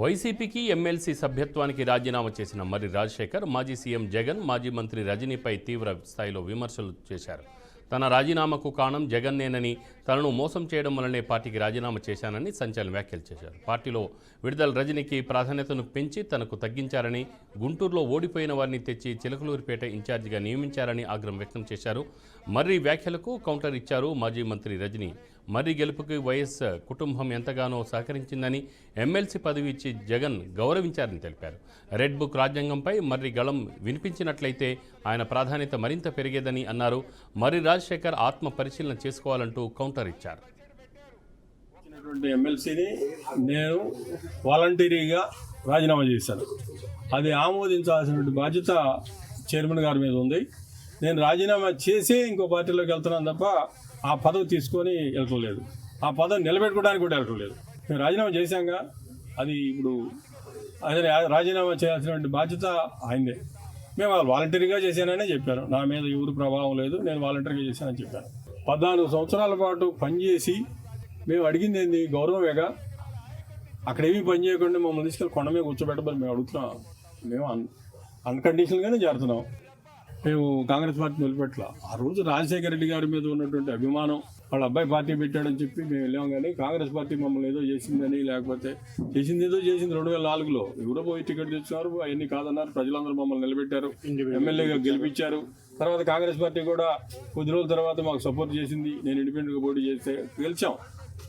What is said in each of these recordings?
వైసీపీకి ఎమ్మెల్సీ సభ్యత్వానికి రాజీనామా చేసిన మర్రి రాజశేఖర్ మాజీ సీఎం జగన్, మాజీ మంత్రి రజనీపై తీవ్ర స్థాయిలో విమర్శలు చేశారు. తన రాజీనామాకు కారణం జగన్నేనని, తనను మోసం చేయడం వల్లనే పార్టీకి రాజీనామా చేశానని సంచలన వ్యాఖ్యలు చేశారు. పార్టీలో విడుదల రజనీకి ప్రాధాన్యతను పెంచి తనకు తగ్గించారని, గుంటూరులో ఓడిపోయిన వారిని తెచ్చి చిలకలూరిపేట ఇన్ఛార్జిగా నియమించారని ఆగ్రహం వ్యక్తం చేశారు. మర్రి వ్యాఖ్యలకు కౌంటర్ ఇచ్చారు మాజీ మంత్రి రజనీ. మర్రి గెలుపుకి వైఎస్ కుటుంబం ఎంతగానో సహకరించిందని, ఎమ్మెల్సీ పదవి ఇచ్చి జగన్ గౌరవించారని తెలిపారు. రెడ్ బుక్ రాజ్యాంగంపై మర్రి గళం వినిపించినట్లయితే ఆయన ప్రాధాన్యత మరింత పెరిగేదని అన్నారు. మర్రి రాజశేఖర్ ఆత్మ పరిశీలన చేసుకోవాలంటూ కౌంటర్ ఇచ్చారు. ఎమ్మెల్సీని నేను వాలంటీరీగా రాజీనామా చేశాను. అది ఆమోదించాల్సిన బాధ్యత చైర్మన్ గారి మీద ఉంది. నేను రాజీనామా చేసి ఇంకో పార్టీలోకి వెళ్తున్నాను తప్ప ఆ పదవి తీసుకొని వెళ్ళట్లేదు, ఆ పదవి నిలబెట్టుకోవడానికి కూడా వెళ్ళట్లేదు. మేము రాజీనామా చేశాంగా, అది ఇప్పుడు అదే రాజీనామా చేయాల్సినటువంటి బాధ్యత ఆయనే. మేము వాలంటీర్గా చేశాననే చెప్పాను, నా మీద ఎవరు ప్రభావం లేదు, నేను వాలంటీర్గా చేశానని చెప్పాను. 14 సంవత్సరాల పాటు పనిచేసి మేము అడిగింది ఏంది? గౌరవమేగా. అక్కడ ఏమీ పని చేయకుండా మమ్మల్ని తీసుకెళ్ళి కొండ మీద కూర్చోబెట్టబడి మేము అడుగుతున్నాం. మేము అన్కండిషనల్గానే చేరుతున్నాం. మేము కాంగ్రెస్ పార్టీ నిలబెట్టలా. ఆ రోజు రాజశేఖర రెడ్డి గారి మీద ఉన్నటువంటి అభిమానం, వాళ్ళ అబ్బాయి పార్టీ పెట్టాడని చెప్పి మేము వెళ్ళాం. కానీ కాంగ్రెస్ పార్టీ మమ్మల్ని ఏదో చేసిందని, లేకపోతే చేసింది 2004లో ఎవరో పోయి టికెట్ తెచ్చున్నారు, అవన్నీ కాదన్నారు. ప్రజలందరూ మమ్మల్ని నిలబెట్టారు, ఎమ్మెల్యేగా గెలిపించారు. తర్వాత కాంగ్రెస్ పార్టీ కూడా కొద్ది రోజుల తర్వాత మాకు సపోర్ట్ చేసింది. నేను ఇండిపెండెంట్గా పోటీ చేస్తే గెలిచాం.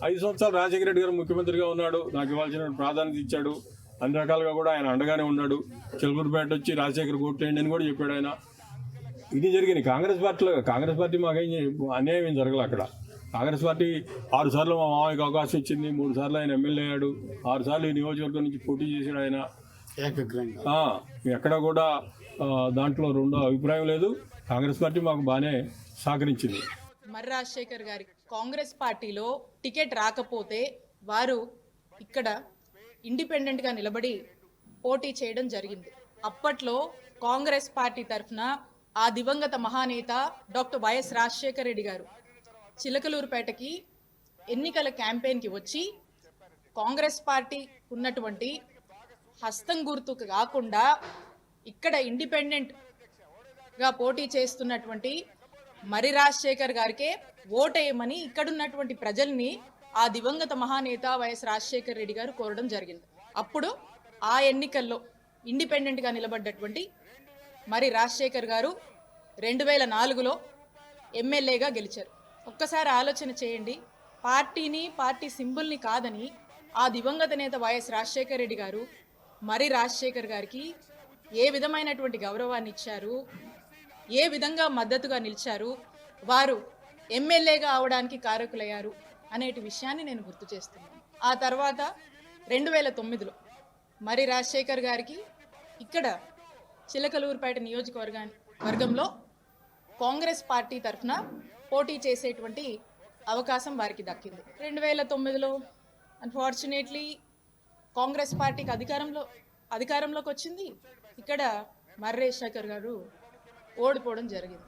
5 సంవత్సరాలు రాజశేఖర రెడ్డి గారు ముఖ్యమంత్రిగా ఉన్నాడు, నాకు ఇవ్వాల్సిన ప్రాధాన్యత ఇచ్చాడు. అన్ని రకాలుగా కూడా ఆయన అండగానే ఉన్నాడు. చిలకూరుపేట వచ్చి రాజశేఖర్ కోట్లేండి అని కూడా చెప్పాడు ఆయన. ఇది జరిగింది కాంగ్రెస్ పార్టీలో. కాంగ్రెస్ పార్టీ మాకేం అన్యాయం ఏం జరగలేదు. అక్కడ కాంగ్రెస్ పార్టీ 6 సార్లు మా మామయ్యకి అవకాశం ఇచ్చింది, 3 సార్లు ఆయన ఎమ్మెల్యే అయ్యాడు, 6 సార్లు ఈ నియోజకవర్గం నుంచి పోటీ చేశాడు ఆయన. ఎక్కడ కూడా దాంట్లో రెండో అభిప్రాయం లేదు. కాంగ్రెస్ పార్టీ మాకు బాగానే సహకరించింది. మర్రి రాజశేఖర్ గారి కాంగ్రెస్ పార్టీలో టికెట్ రాకపోతే వారు ఇక్కడ ఇండిపెండెంట్గా నిలబడి పోటీ చేయడం జరిగింది. అప్పట్లో కాంగ్రెస్ పార్టీ తరఫున ఆ దివంగత మహానేత డాక్టర్ వైఎస్ రాజశేఖర రెడ్డి గారు చిలకలూరుపేటకి ఎన్నికల క్యాంపెయిన్కి వచ్చి కాంగ్రెస్ పార్టీ ఉన్నటువంటి హస్తం గుర్తుకు కాకుండా ఇక్కడ ఇండిపెండెంట్గా పోటీ చేస్తున్నటువంటి మర్రి రాజశేఖర్ గారికే ఓటేయమని ఇక్కడున్నటువంటి ప్రజల్ని ఆ దివంగత మహానేత వైఎస్ రాజశేఖర రెడ్డి గారు కోరడం జరిగింది. అప్పుడు ఆ ఎన్నికల్లో ఇండిపెండెంట్గా నిలబడ్డటువంటి మర్రి రాజశేఖర్ గారు 2004లో ఎమ్మెల్యేగా గెలిచారు. ఒక్కసారి ఆలోచన చేయండి. పార్టీని, పార్టీ సింబుల్ని కాదని ఆ దివంగత నేత వైఎస్ రాజశేఖర రెడ్డి గారు మర్రి రాజశేఖర్ గారికి ఏ విధమైనటువంటి గౌరవాన్ని ఇచ్చారు, ఏ విధంగా మద్దతుగా నిలిచారు, వారు ఎమ్మెల్యేగా అవడానికి కారకులయ్యారు అనేటి విషయాన్ని నేను గుర్తు చేస్తున్నాను. ఆ తర్వాత 2009లో మర్రి రాజశేఖర్ గారికి ఇక్కడ చిలకలూరుపేట నియోజకవర్గంలో కాంగ్రెస్ పార్టీ తరఫున పోటీ చేసేటువంటి అవకాశం వారికి దక్కింది. 2009లో అన్ఫార్చునేట్లీ కాంగ్రెస్ పార్టీకి అధికారంలోకి వచ్చింది. ఇక్కడ మర్రి రాజశేఖర్ గారు ఓడిపోవడం జరిగింది.